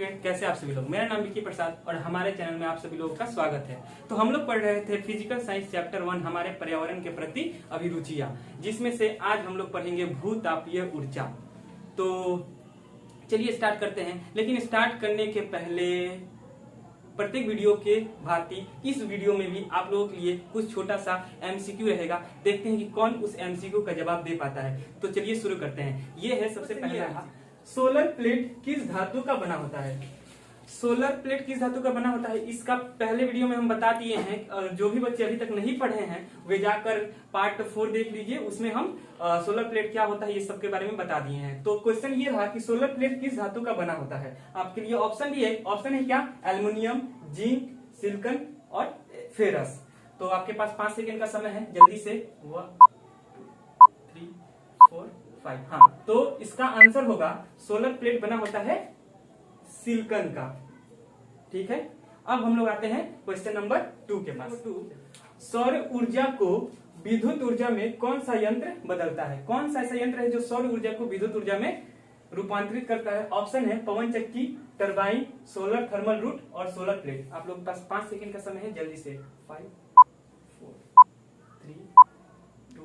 कैसे आप सभी लोग। मेरा नाम विकी प्रसाद और हमारे चैनल में आप सभी लोगों का स्वागत है। तो हम लोग पढ़ रहे थे फिजिकल साइंस चैप्टर 1 हमारे पर्यावरण के प्रति अभिरुचियां, जिसमें से आज हम लोग पढ़ेंगे भूतापीय ऊर्जा। तो चलिए स्टार्ट करते हैं। लेकिन स्टार्ट करने के पहले प्रत्येक वीडियो के भांति इस वीडियो में भी आप लोगों के लिए कुछ छोटा सा एमसीक्यू रहेगा। देखते हैं कि कौन उस एमसीक्यू का जवाब दे पाता है। तो चलिए शुरू करते हैं। ये है सबसे पहला, सोलर प्लेट किस धातु का बना होता है। सोलर प्लेट किस धातु का बना होता है, इसका पहले वीडियो में हम बता दिए हैं। और जो भी बच्चे अभी तक नहीं पढ़े हैं वे जाकर पार्ट 4 देख लीजिए। उसमें हम सोलर प्लेट क्या होता है ये सब के बारे में बता दिए हैं। तो क्वेश्चन ये रहा कि सोलर प्लेट किस धातु का बना होता है। आपके लिए ऑप्शन भी है। ऑप्शन है क्या, एल्युमिनियम, जिंक, सिलिकॉन और फेरस। तो आपके पास 5 सेकेंड का समय है, जल्दी से 1 3 4 5। हाँ, तो इसका आंसर होगा सोलर प्लेट बना होता है सिलिकॉन का। ठीक है, अब हम लोग आते हैं क्वेश्चन नंबर 2 के पास। सौर ऊर्जा को विद्युत ऊर्जा में कौन सा यंत्र बदलता है। कौन सा ऐसा यंत्र है जो सौर ऊर्जा को विद्युत ऊर्जा में रूपांतरित करता है। ऑप्शन है पवन चक्की, टरबाइन, सोलर थर्मल रूट और सोलर प्लेट। आप लोग के पास 5 सेकेंड का समय है, जल्दी से 5 4 3 2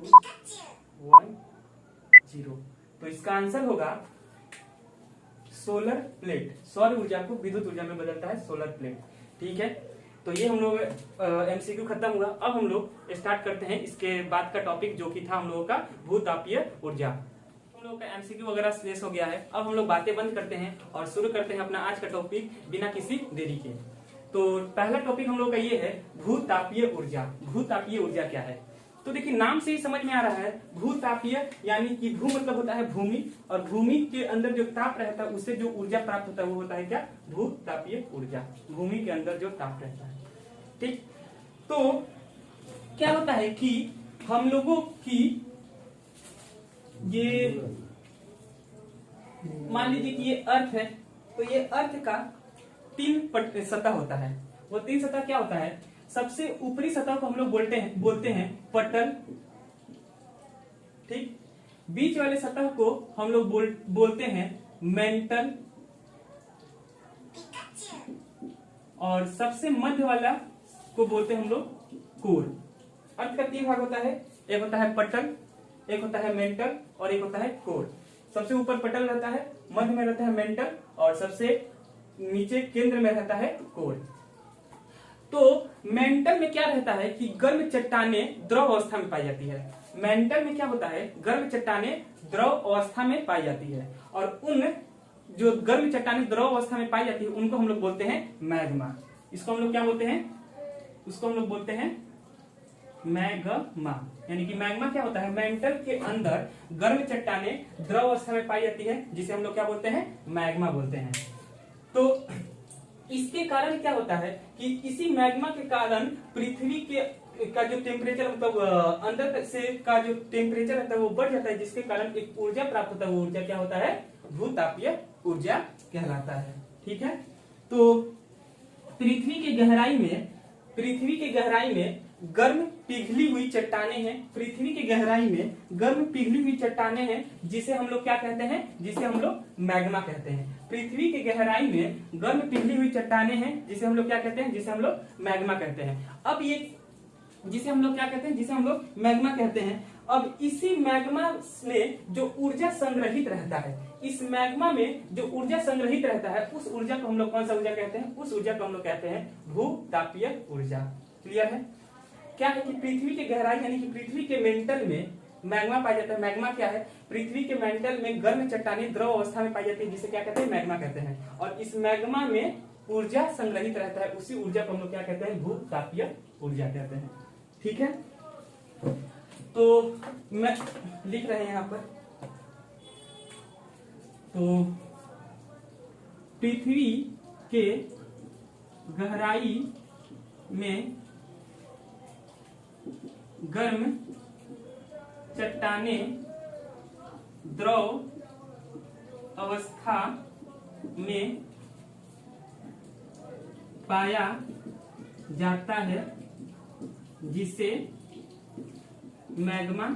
1 0। तो इसका आंसर होगा सोलर प्लेट। सौर ऊर्जा को विद्युत ऊर्जा में बदलता है सोलर प्लेट। ठीक है, तो ये हम लोग एमसीक्यू खत्म हुआ। अब हम लोग स्टार्ट करते हैं इसके बाद का टॉपिक, जो कि था हम लोगों का भूतापीय ऊर्जा। हम लोगों का एमसीक्यू वगैरह शेष हो गया है। अब हम लोग बातें बंद करते हैं और शुरू करते हैं अपना आज का टॉपिक बिना किसी देरी के। तो पहला टॉपिक हम लोग का ये है भूतापीय ऊर्जा। भूतापीय ऊर्जा क्या है, तो देखिए नाम से ही समझ में आ रहा है। भूतापीय यानी कि भू मतलब होता है भूमि, और भूमि के अंदर जो ताप रहता है उससे जो ऊर्जा प्राप्त होता है वो होता है क्या, भूतापीय ऊर्जा। भूमि के अंदर जो ताप रहता है। ठीक, तो क्या होता है कि हम लोगों की ये मान लीजिए कि ये अर्थ है, तो ये अर्थ का 3 सतह होता है। वो 3 सतह क्या होता है, सबसे ऊपरी सतह को हम लोग बोलते हैं पटल। ठीक, बीच वाले सतह को हम लोग बोलते हैं मेंटल, और सबसे मध्य वाला को बोलते हैं हम लोग कोर। अर्थ का 3 भाग होता है, एक होता है पटल, एक होता है मेंटल और एक होता है कोर। सबसे ऊपर पटल रहता है, मध्य में रहता है मेंटल और सबसे नीचे केंद्र में रहता है कोर। तो मेंटल में क्या रहता है कि गर्म चट्टानें द्रव अवस्था में पाई जाती है। मेंटल में क्या होता है, गर्म चट्टानें द्रव अवस्था में पाई जाती है, और उन जो गर्म चट्टानें द्रव अवस्था में पाई जाती है उनको हम लोग बोलते हैं मैग्मा। इसको हम लोग क्या बोलते हैं, उसको हम लोग बोलते हैं मैग्मा। यानी कि मैग्मा क्या होता है, मेंटल के अंदर गर्म चट्टानें द्रव अवस्था में पाई जाती है, जिसे हम लोग क्या बोलते हैं, मैग्मा बोलते हैं। तो इसके कारण क्या होता है कि इसी मैग्मा के कारण पृथ्वी के का जो टेम्परेचर मतलब अंदर तक से का जो टेम्परेचर रहता है वो बढ़ जाता है, जिसके कारण एक ऊर्जा प्राप्त होता है। वो ऊर्जा क्या होता है, भूतापीय ऊर्जा कहलाता है। ठीक है, तो पृथ्वी के गहराई में गर्म पिघली हुई चट्टानें हैं। पृथ्वी की गहराई में गर्म पिघली हुई चट्टानें हैं, जिसे हम लोग क्या कहते हैं, जिसे हम लोग मैग्मा कहते हैं। पृथ्वी की गहराई में गर्म पिघली हुई चट्टानें हैं, जिसे हम लोग क्या कहते हैं, जिसे हम लोग मैग्मा कहते हैं। अब ये जिसे हम लोग क्या कहते हैं, जिसे हम लोग मैग्मा कहते हैं। अब इसी मैग्मा में जो ऊर्जा संग्रहित रहता है, इस मैग्मा में जो ऊर्जा संग्रहित रहता है, उस ऊर्जा को हम लोग कौन सा ऊर्जा कहते हैं, उस ऊर्जा को हम लोग कहते हैं भूतापीय ऊर्जा। क्लियर है। क्या है कि पृथ्वी की गहराई यानी कि पृथ्वी के मेंटल में मैग्मा पाया जाता है। मैग्मा क्या है, पृथ्वी के मेंटल में गर्म चट्टानें द्रव अवस्था में पाई जाती है, जिसे क्या कहते हैं, मैग्मा कहते हैं। और इस मैग्मा में ऊर्जा संग्रहित रहता है, उसी ऊर्जा को हम लोग क्या कहते हैं, भूतापीय ऊर्जा कहते हैं। ठीक है, तो मैं लिख रहे हैं यहाँ पर। तो पृथ्वी के गहराई में गर्म चट्टानें द्रव अवस्था में पाया जाता है, जिसे मैग्मा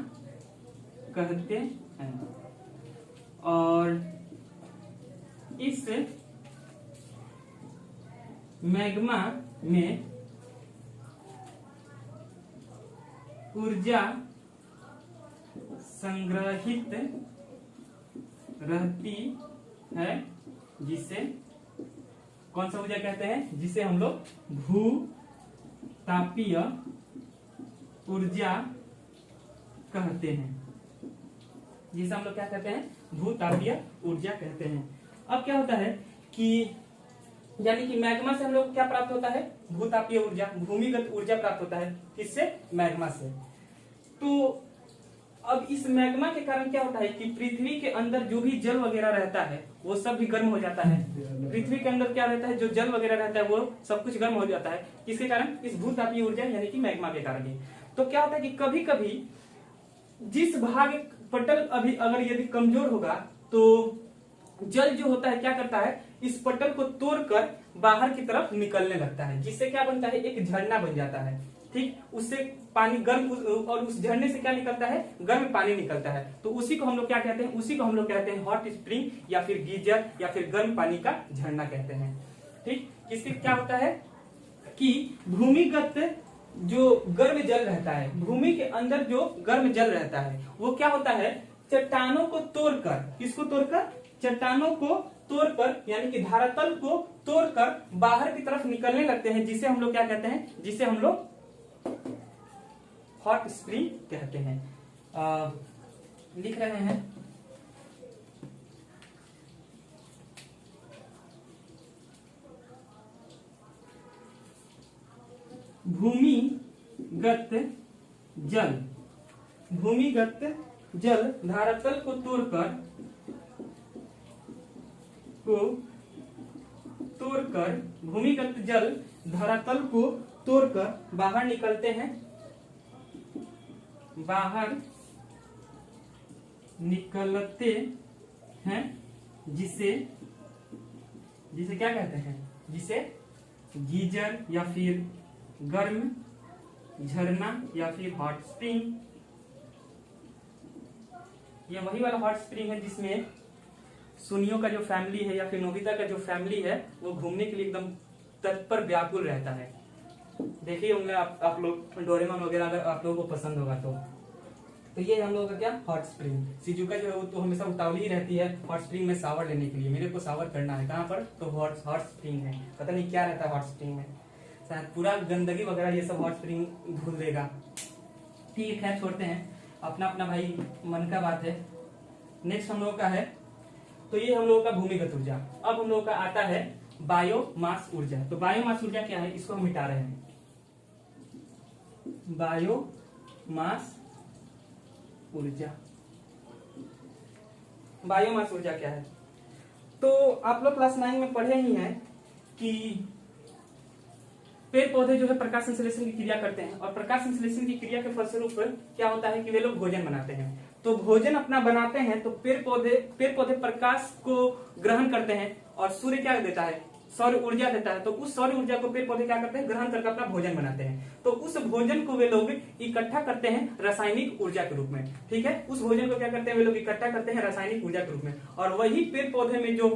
कहते हैं। और इस मैग्मा में ऊर्जा संग्रहित रहती है, जिसे कौन सा ऊर्जा कहते हैं? जिसे हम लोग भूतापीय ऊर्जा कहते हैं। जिसे हम लोग क्या कहते हैं? भूतापीय ऊर्जा कहते हैं। अब क्या होता है कि यानी कि मैग्मा से हम लोग क्या प्राप्त होता है? भूतापीय ऊर्जा, भूमिगत ऊर्जा प्राप्त होता है। किससे? मैग्मा से। तो अब इस मैग्मा के कारण क्या होता है कि पृथ्वी के अंदर जो भी जल वगैरह रहता है वो सब भी गर्म हो जाता है। पृथ्वी के अंदर क्या रहता है? जो जल वगैरह रहता है वो सब कुछ गर्म हो जाता है। किसके कारण? इस भूतापीय ऊर्जा यानी कि मैग्मा के कारण ही। तो क्या होता है कि कभी कभी जिस भाग पटल अभी अगर यदि कमजोर होगा तो जल जो होता है क्या करता है? इस पटल को तोड़कर बाहर की तरफ निकलने लगता है, जिससे क्या बनता है? एक झरना बन जाता है। ठीक, उससे पानी गर्म, और उस झरने से क्या निकलता है? गर्म पानी निकलता है। तो उसी को हम लोग क्या कहते हैं? उसी को हम लोग कहते हैं हॉट स्प्रिंग या फिर गीजर या फिर गर्म पानी का झरना कहते हैं। ठीक, इससे क्या होता है कि भूमिगत जो गर्म जल रहता है, भूमि के अंदर जो गर्म जल रहता है वो क्या होता है? चट्टानों को तोड़कर, किसको तोड़कर? चट्टानों को तोड़कर यानी कि धरातल को तोड़कर बाहर की तरफ निकलने लगते हैं, जिसे हम लोग क्या कहते हैं? जिसे हम लोग हॉट स्प्रिंग कहते हैं। लिख रहे हैं भूमिगत जल, भूमिगत जल धरातल को तोड़कर भूमिगत जल धरातल को तोड़कर बाहर निकलते हैं, बाहर निकलते हैं, जिसे क्या कहते हैं? जिसे गीजर या फिर गर्म झरना या फिर हॉट स्प्रिंग। ये वही वाला हॉट स्प्रिंग है जिसमें सुनियो का जो फैमिली है या फिर नोबिता का जो फैमिली है वो घूमने के लिए एकदम तत्पर व्याकुल रहता है। देखिए होंगे आप लोग डोरेमोन वगैरह, अगर आप लोगों को पसंद होगा तो ये हम लोगों का क्या? Hot spring. शिजुका जो है वो तो हमेशा उतावली ही रहती है हॉट स्प्रिंग में शावर लेने के लिए। मेरे को शावर करना है, कहाँ पर? तो हॉट स्प्रिंग है। पता नहीं क्या रहता है हॉट स्प्रिंग में, शायद पूरा गंदगी वगैरह ये सब हॉट स्प्रिंग धुल देगा। ठीक है, छोड़ते हैं, अपना अपना भाई मन का बात है। नेक्स्ट हम लोगों का है, तो ये हम लोगों का भूमिगत ऊर्जा। अब हम लोगों का आता है बायोमास ऊर्जा। तो बायोमास ऊर्जा क्या है? इसको हम मिटा रहे हैं। बायोमास ऊर्जा, बायोमास ऊर्जा क्या है? तो आप लोग क्लास 9 में पढ़े ही हैं कि पेड़ पौधे जो है प्रकाश संश्लेषण की क्रिया करते हैं, और प्रकाश संश्लेषण की क्रिया के फलस्वरूप क्या होता है कि वे लोग भोजन बनाते हैं। तो भोजन अपना बनाते हैं तो पेड़ पौधे प्रकाश को ग्रहण करते हैं, और सूर्य क्या देता है? सौर ऊर्जा देता है। तो उस सौर ऊर्जा को पेड़ पौधे क्या करते हैं? ग्रहण करके अपना भोजन बनाते हैं। तो उस भोजन को वे लोग इकट्ठा करते हैं रासायनिक ऊर्जा के रूप में। ठीक है, उस भोजन को क्या करते हैं? वे लोग इकट्ठा करते हैं रासायनिक ऊर्जा के रूप में, और वही पेड़ पौधे में जो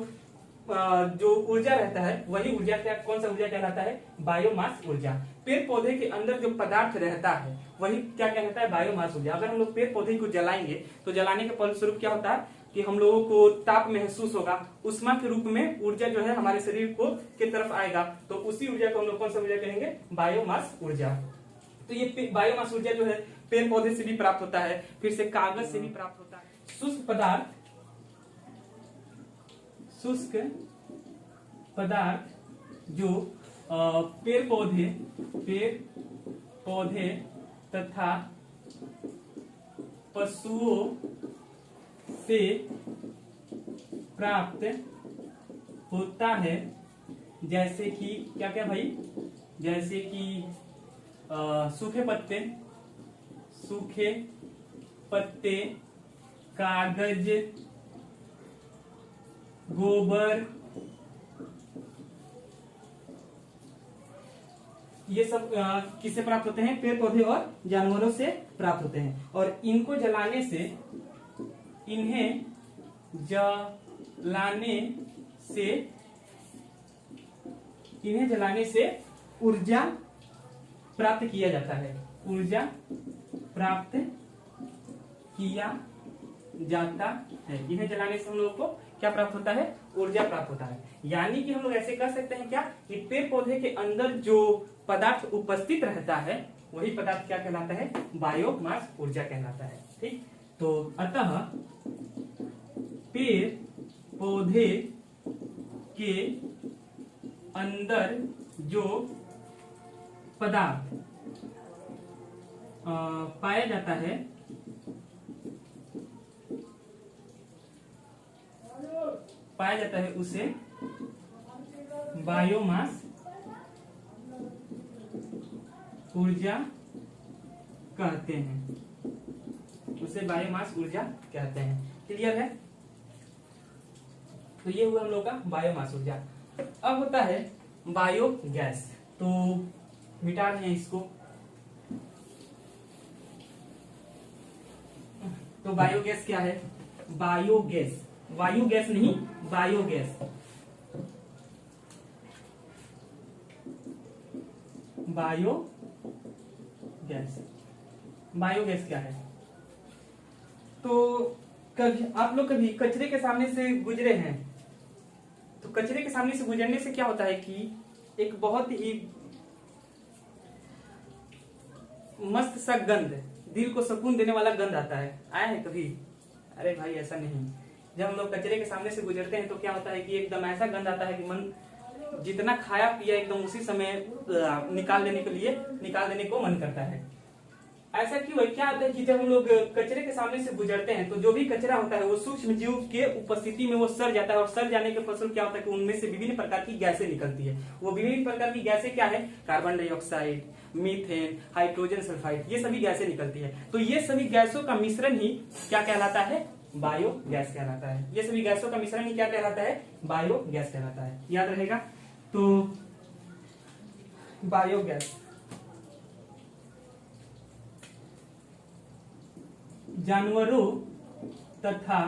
ऊर्जा रहता है वही ऊर्जा क्या, कौन सा ऊर्जा कहलाता है? बायोमास ऊर्जा। पेड़ पौधे के अंदर जो पदार्थ रहता है वही क्या कहलाता है? बायोमास ऊर्जा। अगर हम लोग पेड़ पौधे को जलाएंगे तो जलाने के फलस्वरूप क्या होता है कि हम लोगों को ताप महसूस होगा, उष्मा के रूप में ऊर्जा जो है हमारे शरीर को के तरफ आएगा। तो उसी ऊर्जा को हम लोग कौन सा ऊर्जा कहेंगे? बायोमास ऊर्जा। तो ये बायोमास ऊर्जा जो है पेड़ पौधे से भी प्राप्त होता है, फिर से कागज से भी प्राप्त होता है। शुष्क पदार्थ जो पेड़ पौधे तथा पशुओं से प्राप्त होता है, जैसे कि क्या क्या भाई? जैसे कि सूखे पत्ते, कागज, गोबर, ये सब किससे प्राप्त होते हैं? पेड़ पौधे और जानवरों से प्राप्त होते हैं। और इनको जलाने से इन्हें जलाने से ऊर्जा प्राप्त किया जाता है, ऊर्जा प्राप्त किया जाता है। इन्हें जलाने से हम लोग को क्या प्राप्त होता है, ऊर्जा प्राप्त होता है। यानी कि हम लोग ऐसे कर सकते हैं क्या, कि पेड़ पौधे के अंदर जो पदार्थ उपस्थित रहता है वही पदार्थ क्या कहलाता है, बायोमास ऊर्जा कहलाता है। ठीक, तो अतः पेड़ पौधे के अंदर जो पदार्थ पाया जाता है उसे बायोमास ऊर्जा कहते हैं, उसे बायोमास ऊर्जा कहते हैं। क्लियर है? तो ये हुआ हम लोग का बायोमास ऊर्जा। अब होता है बायोगैस। तो मिटा रहे हैं इसको। तो बायोगैस क्या है, बायोगैस, वायु गैस नहीं, बायोगैस। बायोगैस, बायोगैस क्या है? तो कभी आप लोग कभी कचरे के सामने से गुजरे हैं, तो कचरे के सामने से गुजरने से क्या होता है कि एक बहुत ही मस्त सा गंध, दिल को सुकून देने वाला गंध आता है। आया है कभी? अरे भाई ऐसा नहीं। जब हम लोग कचरे के सामने से गुजरते हैं तो क्या होता है कि एकदम ऐसा गंध आता है कि मन जितना खाया पिया एकदम उसी समय निकाल देने को मन करता है। ऐसा क्यों है? क्या होता है कि जब हम लोग कचरे के सामने से गुजरते हैं तो जो भी कचरा होता है वो सूक्ष्म जीव के उपस्थिति में वो सड़ जाता है, और सड़ जाने के फलस्वरूप क्या होता है कि उनमें से विभिन्न प्रकार की गैसें निकलती है। वो विभिन्न प्रकार की गैसें क्या है? Carbon dioxide, methane, hydrogen sulphide, ये सभी गैसें निकलती है। तो ये सभी गैसों का मिश्रण ही क्या कहलाता है? बायोगैस कहलाता है। ये सभी गैसों का मिश्रण ही क्या कहलाता है? बायोगैस कहलाता है। याद रहेगा? तो बायोगैस जानवरों तथा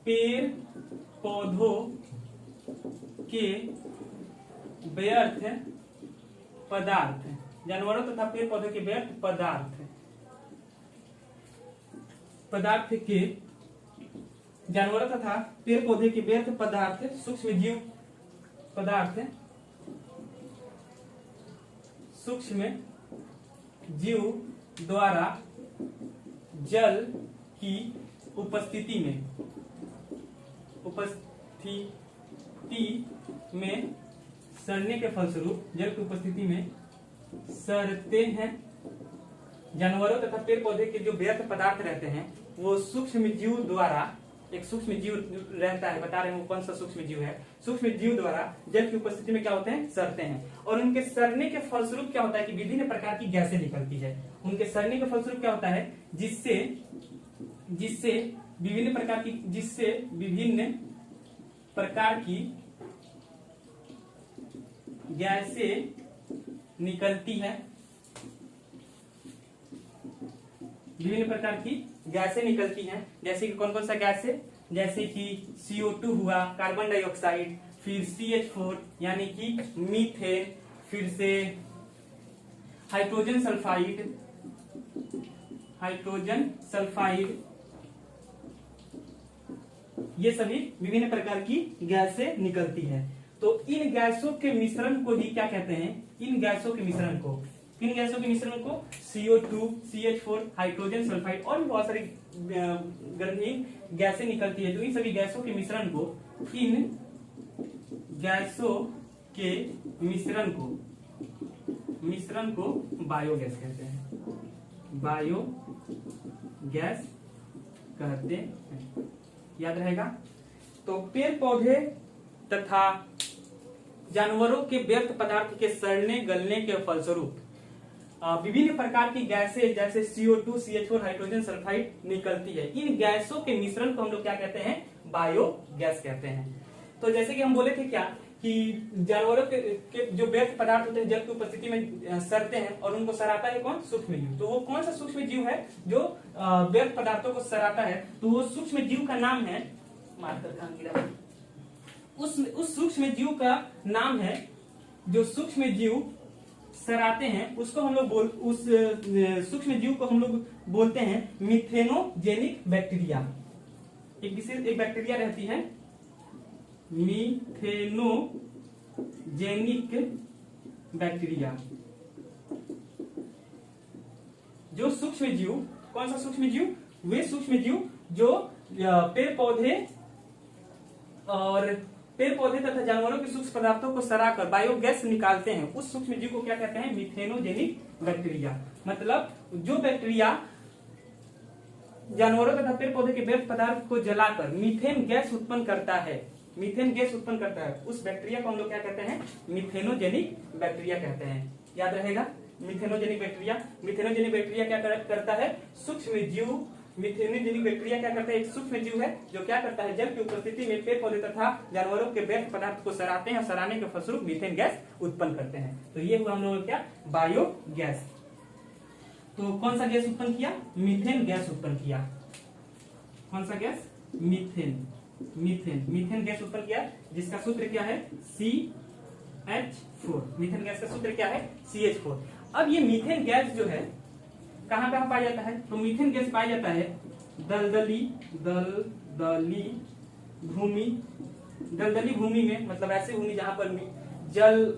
पेड़ पौधों के व्यर्थ पदार्थ, जानवरों तथा पेड़ पौधों के व्यर्थ पदार्थ के, जानवरों तथा पेड़ पौधे के व्यर्थ पदार्थ सूक्ष्म जीव द्वारा जल की उपस्थिति में सड़ने के फलस्वरूप, जल की उपस्थिति में सड़ते हैं। जानवरों तथा पेड़ पौधे के जो व्यर्थ पदार्थ रहते हैं वो सूक्ष्म जीव द्वारा, एक सूक्ष्म जीव रहता है, बता रहे हैं वो कौन सा सूक्ष्म जीव है, सूक्ष्म जीव द्वारा जल की उपस्थिति में क्या होते हैं? सड़ते हैं। और उनके सड़ने के फलस्वरूप क्या होता है कि विभिन्न प्रकार की गैसें निकलती है। उनके सड़ने के फलस्वरूप क्या होता है? जिससे विभिन्न प्रकार की गैसें निकलती है, विभिन्न प्रकार की गैसें निकलती हैं। जैसे कि कौन कौन सा गैस है? जैसे कि CO2 हुआ, कार्बन डाइऑक्साइड, फिर CH4 यानी कि मीथेन, फिर से हाइड्रोजन सल्फाइड, ये सभी विभिन्न प्रकार की गैसें निकलती है। तो इन गैसों के मिश्रण को ही क्या कहते हैं? इन गैसों के मिश्रण को CO2, CH4, हाइड्रोजन सल्फाइड और भी बहुत सारी गंधहीन गैसें निकलती है। तो इन सभी गैसों के मिश्रण को बायोगैस कहते हैं, बायोगैस कहते हैं। याद रहेगा? तो पेड़ पौधे तथा जानवरों के व्यर्थ पदार्थ के सड़ने गलने के फलस्वरूप विभिन्न प्रकार की गैसें जैसे CO2, CH4, हाइड्रोजन सल्फाइड निकलती है। इन गैसों के मिश्रण को हम लोग क्या कहते हैं? बायोगैस कहते हैं। तो जैसे कि हम बोले थे क्या कि जानवरों के जो व्यर्थ पदार्थ होते हैं जल की उपस्थिति में सड़ते हैं, और उनको सड़ाता है कौन? सूक्ष्म जीव। तो वो कौन सा सूक्ष्म जीव है जो व्यर्थ पदार्थों को सड़ाता है? तो वो सूक्ष्म जीव का नाम है, मार्कर कहां गिरा? उस सूक्ष्म जीव का नाम है, जो सूक्ष्म जीव सराते हैं उसको हम लोग उस सूक्ष्म जीव को हम लोग बोलते हैं मिथेनोजेनिक बैक्टीरिया। एक विशेष एक बैक्टीरिया रहती है मिथेनोजेनिक बैक्टीरिया। जो सूक्ष्म जीव, कौन सा सूक्ष्म जीव? वे सूक्ष्म जीव जो पेड़ पौधे तथा जानवरों के सूक्ष्म पदार्थों को सड़ाकर बायोगैस निकालते हैं, उस सूक्ष्म जीव को क्या कहते हैं? Methanogenic bacteria. मतलब जो बैक्टीरिया जानवरों तथा पेड़ पौधे के व्यर्थ पदार्थ को जलाकर मीथेन गैस उत्पन्न करता है, मीथेन गैस उत्पन्न करता है, उस बैक्टीरिया को हम लोग क्या कहते हैं? मिथेनोजेनिक बैक्टीरिया कहते हैं। याद रहेगा, मिथेनोजेनिक बैक्टीरिया। मिथेनोजेनिक बैक्टीरिया क्या करता है? सूक्ष्म जीव। मिथेनोजेनिक बैक्टीरिया क्या करता है? एक सूक्ष्म जीव है जो क्या करता है? जल की उपस्थिति में पेड़ पौधे तथा जानवरों के व्यर्थ पदार्थ को सड़ाते हैं और सड़ाने के फलस्वरूप मीथेन गैस उत्पन्न करते हैं। तो ये हुआ हम लोगों का क्या? बायोगैस। तो कौन सा गैस उत्पन्न किया? मीथेन गैस उत्पन्न किया। कौन सा गैस? मीथेन। मीथेन गैस उत्पन्न किया, जिसका सूत्र क्या है? CH4। मीथेन गैस का सूत्र क्या है? CH4। अब ये मीथेन गैस जो है कहाँ कहाँ पाया जाता है? तो मीथेन गैस पाया जाता है दलदली भूमि में, मतलब ऐसे भूमि जहां पर जल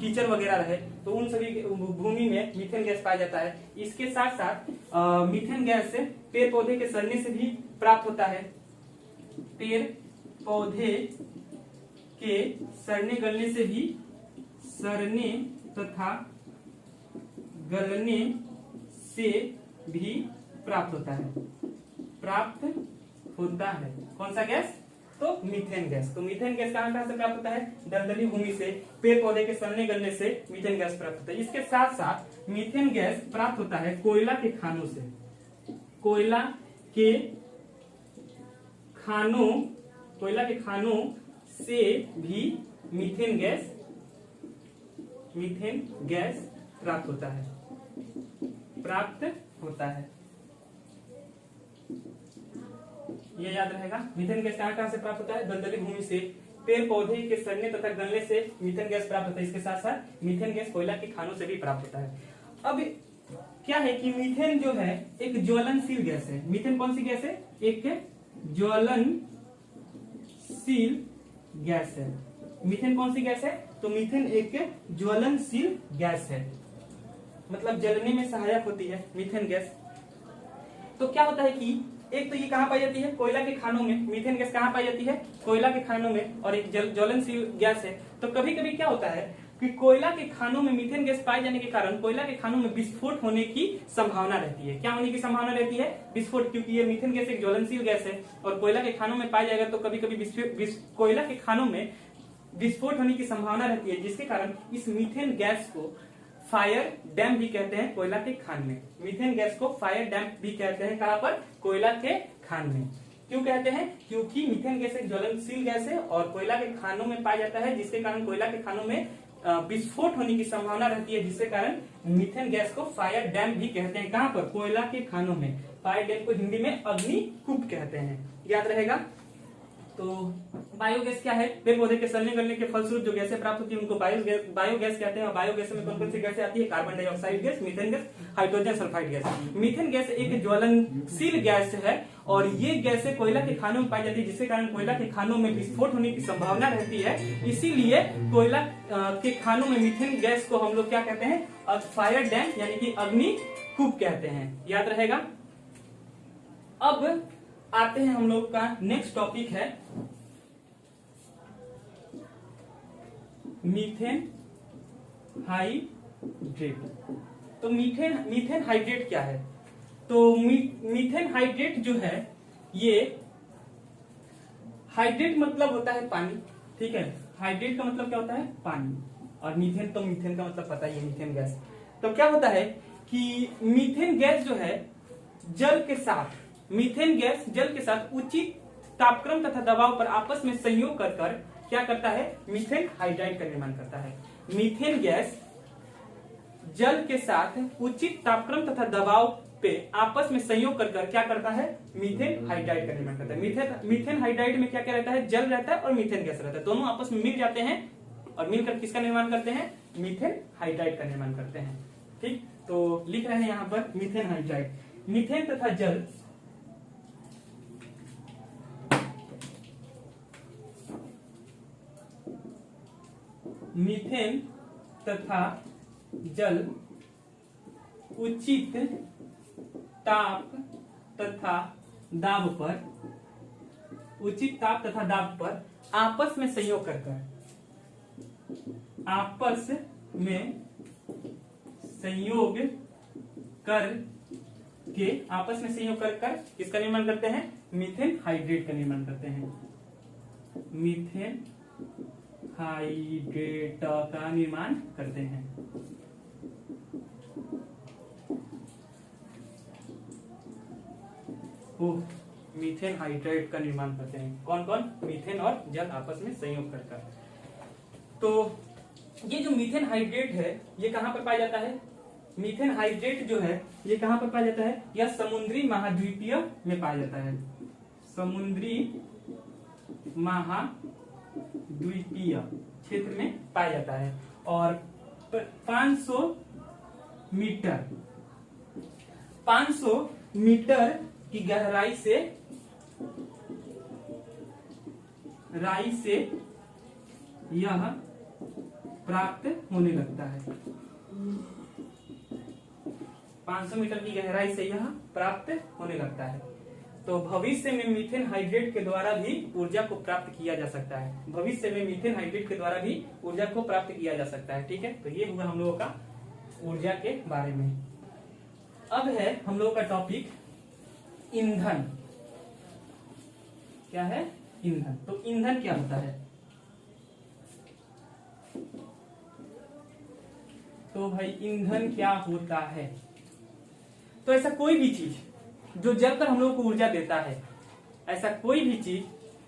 कीचड़ वगैरह रहे, तो उन सभी भूमि में मीथेन गैस पाया जाता है। इसके साथ साथ मीथेन गैस से पेड़ पौधे के सड़ने से भी प्राप्त होता है। पेड़ पौधे के सड़ने गलने से भी, सड़ने तथा गलने से भी प्राप्त होता है, कौन सा गैस? तो मीथेन गैस। तो मीथेन गैस कहां से प्राप्त होता है? दलदली भूमि से, पेड़ पौधे के सड़ने गलने से मीथेन गैस प्राप्त होता है। इसके साथ साथ मीथेन गैस प्राप्त होता है कोयला के खानों से। कोयला के खानों से भी मीथेन गैस प्राप्त होता है। ये याद रहेगा। मीथेन गैस कहां से प्राप्त होता है? दलदली भूमि से, पेड़ पौधे के सड़ने तथा गलने से मीथेन गैस प्राप्त होता है। इसके साथ साथ मीथेन गैस कोयला के खानों से भी प्राप्त होता है। अब क्या है कि मीथेन जो है एक ज्वलनशील गैस है। मीथेन कौन सी गैस है? एक ज्वलनशील गैस है। मीथेन कौन सी गैस है? तो मीथेन एक ज्वलनशील गैस है, मतलब जलने में सहायक होती है मीथेन गैस। तो क्या होता है कि एक तो ये कहां पाई जाती है? कोयला के खानों में। मीथेन गैस कहां पाई जाती है? कोयला के खानों में, और एक ज्वलनशील गैस है। तो कभी कभी क्या होता है कि कोयला के खानों में मीथेन गैस पाए जाने के कारण कोयला के खानों में विस्फोट होने की संभावना रहती है। क्या होने की संभावना रहती है? विस्फोट, क्योंकि ये मीथेन गैस एक ज्वलनशील गैस है और कोयला के खानों में पाया जाएगा तो कभी कभी कोयला के खानों में विस्फोट होने की संभावना रहती है, जिसके कारण इस मीथेन गैस को फायर डैम भी कहते हैं। कोयला के खान में मीथेन गैस को फायर डैम भी कहते हैं। कहां पर? कोयला के खान में। क्यों कहते हैं? क्योंकि मीथेन गैस एक ज्वलनशील गैस है और कोयला के खानों में पाया जाता है, जिसके कारण कोयला के खानों में विस्फोट होने की संभावना रहती है, जिसके कारण मीथेन गैस को फायर डैम भी कहते हैं। कहां पर? कोयला के खानों में। फायर डैम को हिंदी में अग्निकूप कहते हैं। याद रहेगा। तो बायोगैस क्या है? पेड़ पौधे के सड़ने गलने के फलस्वरूप जो गैसें प्राप्त होती है उनको बायोगैस कहते हैं। और बायोगैस में कौन कौन सी गैसें आती है? Carbon dioxide gas, methane gas, hydrogen sulphide gas. Methane gas एक ज्वलनशील गैस है और ये गैसें कोयला के खानों में पाई जाती है, जिसके कारण कोयला के खानों में विस्फोट होने की संभावना रहती है। इसीलिए कोयला के खानों में मीथेन गैस को हम लोग क्या कहते हैं? फायर डैम यानी कि अग्निकूप कहते हैं। याद रहेगा। अब आते हैं हम लोग का नेक्स्ट टॉपिक है मीथेन हाइड्रेट। तो मीथेन हाइड्रेट क्या है? तो मीथेन हाइड्रेट जो है, ये हाइड्रेट मतलब होता है पानी, ठीक है। हाइड्रेट का मतलब क्या होता है? पानी। और मीथेन, तो मीथेन का मतलब पता ही है, मीथेन गैस। तो क्या होता है कि मीथेन गैस जो है मीथेन गैस जल के साथ उचित तापक्रम तथा दबाव पर आपस में संयोग कर क्या करता है? मीथेन हाइड्राइड का निर्माण करता है। मीथेन गैस जल के साथ उचित तापक्रम तथा दबाव पे आपस में संयोग कर क्या करता है, मीथेन हाइड्राइड का निर्माण करता है। मीथेन हाइड्राइड में क्या क्या रहता है, जल रहता है और मीथेन गैस रहता है, दोनों आपस में मिल जाते हैं और मिलकर किसका निर्माण करते हैं, मीथेन हाइड्राइड का निर्माण करते हैं। ठीक, तो लिख रहे हैं यहाँ पर मीथेन हाइड्राइड। मीथेन तथा जल मीथेन तथा जल उचित ताप तथा दाब पर आपस में संयोग कर किसका निर्माण करते हैं, मीथेन हाइड्रेट का निर्माण करते हैं। मीथेन हाइड्रेट का निर्माण करते हैं। मीथेन हाइड्रेट का निर्माण करते हैं कौन कौन, मीथेन और जल आपस में संयोग कर। तो ये जो मीथेन हाइड्रेट है ये कहां पर पाया जाता है, मीथेन हाइड्रेट जो है ये कहां पर पाया जाता है, यह समुद्री महाद्वीपीय में पाया जाता है। समुद्री महाद्वीपीय क्षेत्र में पाया जाता है और 500 मीटर की गहराई से यह प्राप्त होने लगता है। 500 मीटर की गहराई से यह प्राप्त होने लगता है। तो भविष्य में मीथेन हाइड्रेट के द्वारा भी ऊर्जा को प्राप्त किया जा सकता है। भविष्य में मीथेन हाइड्रेट के द्वारा भी ऊर्जा को प्राप्त किया जा सकता है। ठीक है, तो ये हुआ हम लोगों का ऊर्जा के बारे में। अब है हम लोगों का टॉपिक ईंधन। क्या है, ईंधन। तो ईंधन क्या होता है, तो भाई ईंधन क्या होता है, तो ऐसा कोई भी चीज जो जलकर हम लोगों को ऊर्जा देता है, ऐसा कोई भी चीज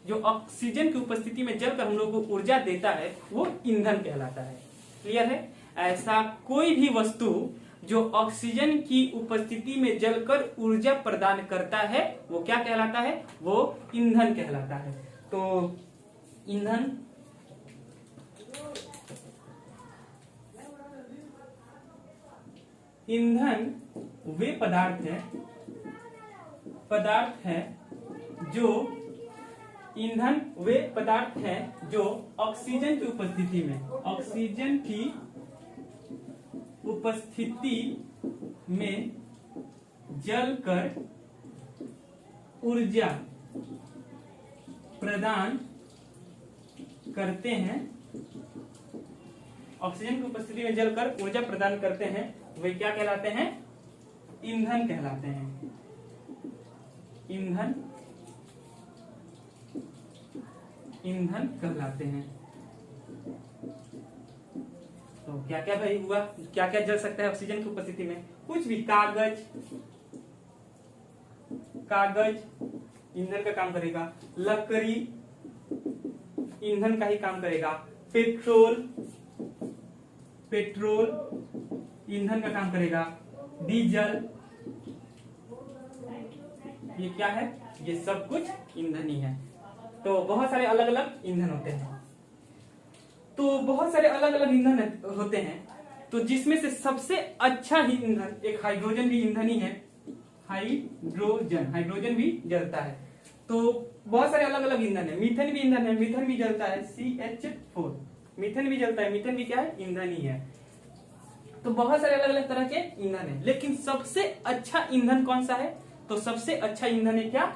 जो ऑक्सीजन की उपस्थिति में जलकर हम लोगों को ऊर्जा देता है वो ईंधन कहलाता है। क्लियर है, ऐसा कोई भी वस्तु जो ऑक्सीजन की उपस्थिति में जलकर ऊर्जा प्रदान करता है वो क्या कहलाता है, वो ईंधन कहलाता है। तो ईंधन वे पदार्थ हैं जो ऑक्सीजन की उपस्थिति में जलकर ऊर्जा प्रदान करते हैं। ऑक्सीजन की उपस्थिति में जलकर ऊर्जा प्रदान करते हैं, वे क्या कहलाते हैं, ईंधन कहलाते हैं। ईंधन कहलाते हैं। तो क्या क्या भाई हुआ, क्या क्या जल सकता है ऑक्सीजन की उपस्थिति में, कुछ भी। कागज ईंधन का काम करेगा, लकड़ी ईंधन का ही काम करेगा, पेट्रोल ईंधन का काम करेगा, डीजल, ये क्या है, ये सब कुछ ईंधन ही है। तो बहुत सारे अलग अलग ईंधन होते हैं। तो बहुत सारे अलग अलग ईंधन होते हैं, तो जिसमें से सबसे अच्छा ही ईंधन एक हाइड्रोजन भी ईंधन ही है। हाइड्रोजन भी जलता है। तो बहुत सारे अलग अलग ईंधन है। मीथेन भी ईंधन है, मीथेन भी जलता है, CH4 मीथेन भी जलता है, मीथेन भी क्या है, ईंधन ही है। तो बहुत सारे अलग अलग तरह के ईंधन है, लेकिन सबसे अच्छा ईंधन कौन सा है, तो सबसे अच्छा ईंधन है क्या,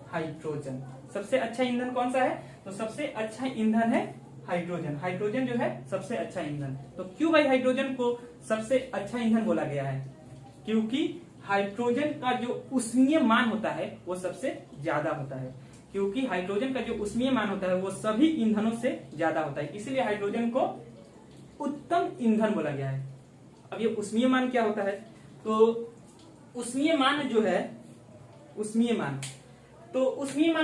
हाइड्रोजन। सबसे अच्छा ईंधन कौन सा है, तो सबसे अच्छा ईंधन है हाइड्रोजन। हाइड्रोजन जो है सबसे अच्छा ईंधन। तो क्यों भाई हाइड्रोजन को सबसे अच्छा ईंधन बोला गया है, क्योंकि हाइड्रोजन का जो उष्मीय मान होता है वो सबसे ज्यादा होता है। क्योंकि हाइड्रोजन का जो उष्मीय मान होता है वो सभी ईंधनों से ज्यादा होता है, इसलिए हाइड्रोजन को उत्तम ईंधन बोला गया है। अब ये उष्मीय मान क्या होता है, तो उष्मीय मान जो है, उष्मीय मान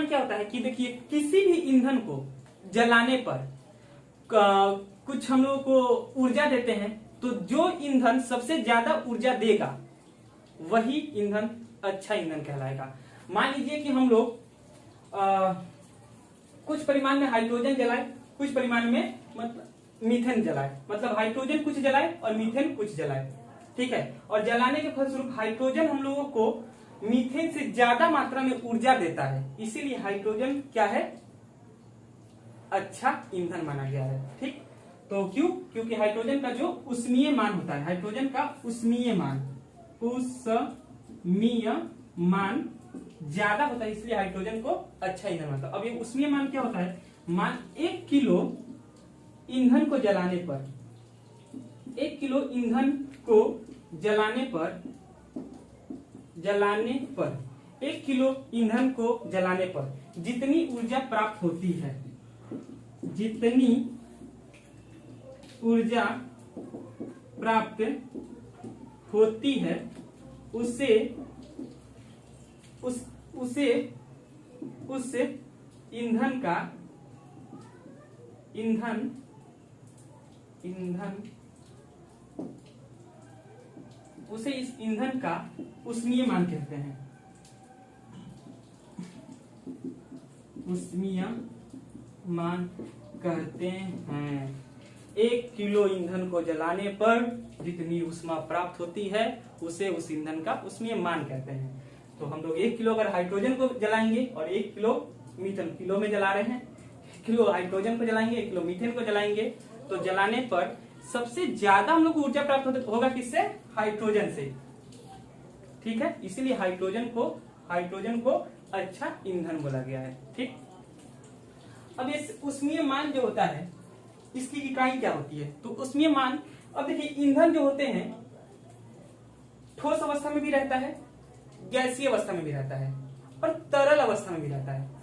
क्या होता है कि देखिए किसी भी ईंधन को जलाने पर कुछ हम लोगों को ऊर्जा देते हैं, तो जो ईंधन सबसे ज्यादा ऊर्जा देगा वही ईंधन अच्छा ईंधन कहलाएगा। मान लीजिए कि हम लोग कुछ परिमाण में हाइड्रोजन जलाए, कुछ परिमाण में मतलब मीथेन जलाए, मतलब हाइड्रोजन कुछ जलाए और मीथेन कुछ जलाए, ठीक है। और जलाने के फलस्वरूप हाइड्रोजन हम लोगों को मीथेन से ज्यादा मात्रा में ऊर्जा देता है, इसीलिए हाइड्रोजन क्या है, अच्छा ईंधन माना गया है, ठीक। तो क्यों? क्योंकि हाइड्रोजन का जो उष्मीय मान होता है, हाइड्रोजन का उष्मीय मान ज्यादा होता है, इसलिए हाइड्रोजन को अच्छा ईंधन मानता है। अब ये उष्मीय मान क्या होता है? मान 1 किलो ईंधन को जलाने पर, 1 किलो ईंधन को जलाने पर 1 किलो ईंधन को जलाने पर जितनी ऊर्जा प्राप्त होती है, जितनी ऊर्जा प्राप्त होती है उसे ईंधन का उसे इस ईंधन का उष्मीय मान कहते हैं। उष्मीय मान कहते हैं। 1 किलो ईंधन को जलाने पर जितनी ऊष्मा प्राप्त होती है उसे उस ईंधन का उष्मीय मान कहते हैं। तो हम लोग 1 किलो अगर हाइड्रोजन को जलाएंगे और 1 किलो मीथेन, किलो में जला रहे हैं, 1 किलो हाइड्रोजन को जलाएंगे, 1 किलो मीथेन को जलाएंगे, तो जलाने पर सबसे ज्यादा हम लोग को ऊर्जा प्राप्त होगा किससे? हाइड्रोजन से, ठीक है। इसीलिए हाइड्रोजन को अच्छा ईंधन बोला गया है, ठीक। अब ये उष्मीय मान जो होता है इसकी इकाई क्या होती है? तो उष्मीय मान, अब देखिए ईंधन जो होते हैं ठोस अवस्था में भी रहता है, गैसीय अवस्था में भी रहता है और तरल अवस्था में भी रहता है।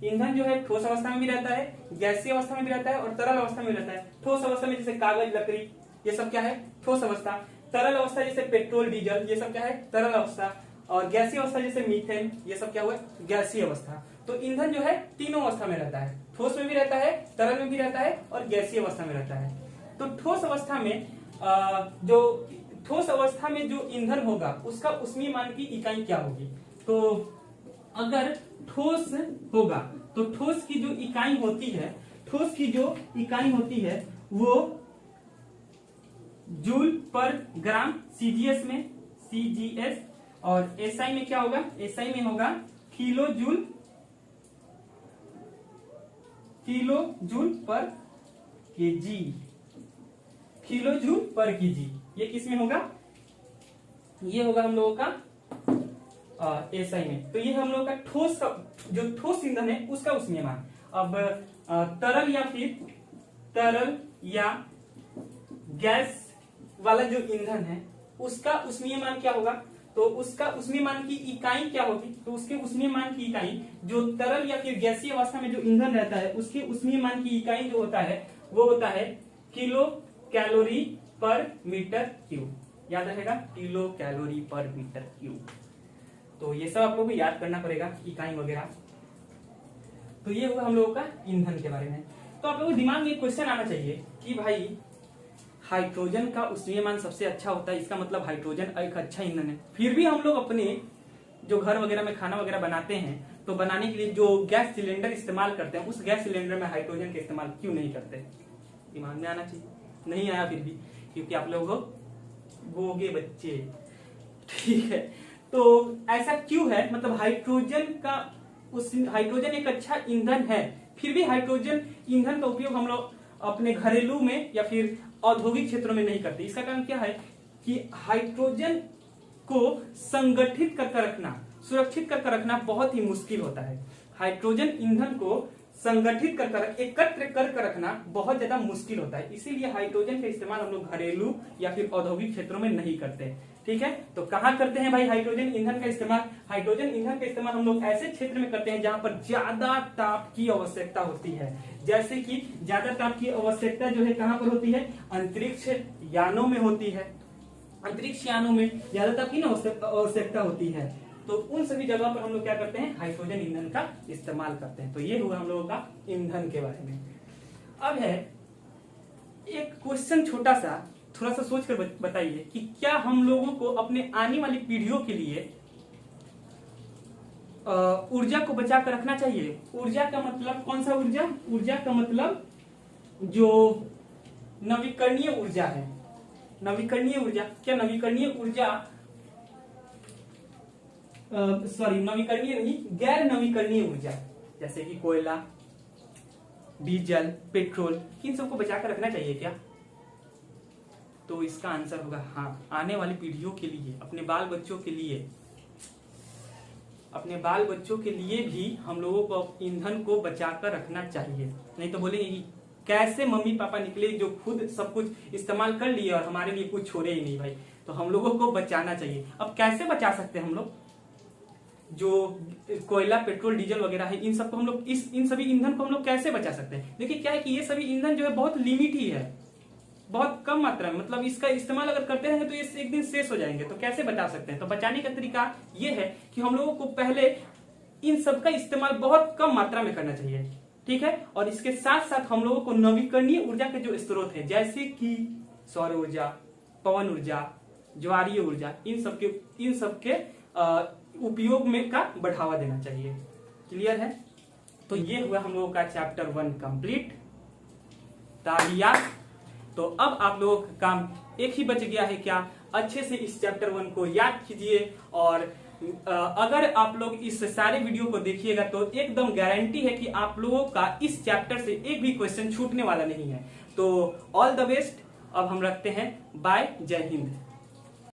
ईंधन जो है ठोस अवस्था में भी रहता है, गैसीय अवस्था में भी रहता है और तरल अवस्था में भी रहता है। ठोस अवस्था में जैसे कागज, लकड़ी, ये सब क्या है? ठोस अवस्था। तरल अवस्था जैसे पेट्रोल, डीजल, ये सब क्या है? तरल अवस्था। और गैसीय अवस्था जैसे मीथेन, ये सब क्या हुआ? गैसीय अवस्था। तो ईंधन जो है तीनों अवस्था में रहता है, ठोस में भी रहता है, तरल में भी रहता है और गैसीय अवस्था में रहता है। तो ठोस अवस्था में जो ईंधन होगा उसका उष्मीय मान की इकाई क्या होगी? तो अगर ठोस होगा तो ठोस की जो इकाई होती है वो जूल पर ग्राम सीजीएस में, सीजीएस, और एसआई में क्या होगा? एसआई में होगा किलो जूल पर केजी, किलो जूल पर केजी। ये किस में होगा? ये होगा हम लोगों का एसआई में। तो ये हम लोगों का ठोस ईंधन है उसका उष्मीय मान। अब तरल या गैस वाला जो ईंधन है उसका उष्मीय मान क्या होगा? तो उसका उष्मीय मान की इकाई क्या होगी? तो उसके उष्मीय मान की इकाई, जो तरल या फिर गैसीय अवस्था में जो ईंधन रहता है उसके उष्मीय मान की इकाई जो होता है वो होता है किलो कैलोरी पर मीटर क्यूब। याद रहेगा, किलो कैलोरी पर मीटर क्यूब। तो ये सब आप लोगों को याद करना पड़ेगा, इकाई वगैरह। तो ये हुआ हम लोगों का ईंधन के बारे में। तो आप लोगों को दिमाग में एक क्वेश्चन आना चाहिए कि भाई हाइड्रोजन का उष्मीय मान सबसे अच्छा होता है, इसका मतलब हाइड्रोजन एक अच्छा ईंधन है। फिर भी हम लोग अपने जो घर वगैरह में खाना वगैरह बनाते हैं तो बनाने के लिए जो गैस सिलेंडर इस्तेमाल करते हैं उस गैस सिलेंडर में हाइड्रोजन का इस्तेमाल क्यों नहीं करते? दिमाग में आना चाहिए। नहीं आया फिर भी, क्योंकि आप लोग गोगे बच्चे, ठीक है। तो ऐसा क्यों है? मतलब हाइड्रोजन एक अच्छा ईंधन है, फिर भी हाइड्रोजन ईंधन का उपयोग हम लोग अपने घरेलू में या फिर औद्योगिक क्षेत्रों में नहीं करते। इसका कारण क्या है कि हाइड्रोजन को संगठित करके रखना, सुरक्षित करके रखना बहुत ही मुश्किल होता है। हाइड्रोजन ईंधन को संगठित कर एकत्र कर रखना बहुत ज्यादा मुश्किल होता है, इसीलिए हाइड्रोजन का इस्तेमाल हम लोग घरेलू या फिर औद्योगिक क्षेत्रों में नहीं करते, ठीक है। तो कहाँ करते हैं भाई हाइड्रोजन ईंधन का इस्तेमाल? हाइड्रोजन ईंधन का इस्तेमाल हम लोग ऐसे क्षेत्र में करते हैं जहां पर ज्यादा ताप की आवश्यकता होती है। जैसे कि ज्यादा ताप की आवश्यकता जो है कहां पर होती है? अंतरिक्ष यानों में होती है। अंतरिक्ष यानों में ज्यादा ताप की आवश्यकता होती है, तो उन सभी जगह पर हम लोग क्या करते हैं? हाइड्रोजन ईंधन का इस्तेमाल करते हैं। तो ये हुआ हम लोगों का ईंधन के बारे में। अब है एक क्वेश्चन छोटा सा, थोड़ा सा सोच कर बताइए कि क्या हम लोगों को अपने आने वाली पीढ़ियों के लिए ऊर्जा को बचा कर रखना चाहिए। ऊर्जा का मतलब कौन सा ऊर्जा? ऊर्जा का मतलब जो नवीकरणीय ऊर्जा है। नवीकरणीय ऊर्जा, क्या नवीकरणीय ऊर्जा नवीकरणीय नहीं, गैर नवीकरणीय ऊर्जा, जैसे कि कोयला, डीजल, पेट्रोल, इन सबको बचाकर रखना चाहिए क्या? तो इसका आंसर होगा हाँ। आने वाली पीढ़ियों के लिए, अपने बाल बच्चों के लिए, अपने बाल बच्चों के लिए भी हम लोगों को ईंधन को बचाकर रखना चाहिए। नहीं तो बोलेंगे कि कैसे मम्मी पापा निकले जो खुद सब कुछ इस्तेमाल कर लिए और हमारे लिए कुछ छोड़े ही नहीं भाई। तो हम लोगों को बचाना चाहिए। अब कैसे बचा सकते हैं हम लोग? जो कोयला, पेट्रोल, डीजल वगैरह है, इन सबको हम लोग इन सभी ईंधन को हम लोग कैसे बचा सकते हैं? देखिए क्या है कि ये सभी ईंधन जो है बहुत लिमिट ही है, बहुत कम मात्रा में, मतलब इसका इस्तेमाल अगर करते रहेंगे तो ये एक दिन शेष हो जाएंगे। तो कैसे बचा सकते हैं? तो बचाने का तरीका ये है कि हम लोगों को पहले इन सब का इस्तेमाल बहुत कम मात्रा में करना चाहिए, ठीक है। और इसके साथ साथ हम लोगों को नवीकरणीय ऊर्जा के जो स्रोत है, जैसे कि सौर ऊर्जा, पवन ऊर्जा, ज्वारीय ऊर्जा, इन सबके उपयोग में का बढ़ावा देना चाहिए। क्लियर है? तो ये हुआ हम लोगों का चैप्टर 1 कंप्लीट। तालियां। तो अब आप लोगों का काम एक ही बच गया है, क्या? अच्छे से इस चैप्टर 1 को याद कीजिए। और अगर आप लोग इस सारे वीडियो को देखिएगा तो एकदम गारंटी है कि आप लोगों का इस चैप्टर से एक भी क्वेश्चन छूटने वाला नहीं है। तो ऑल द बेस्ट। अब हम रखते हैं। बाय। जय हिंद।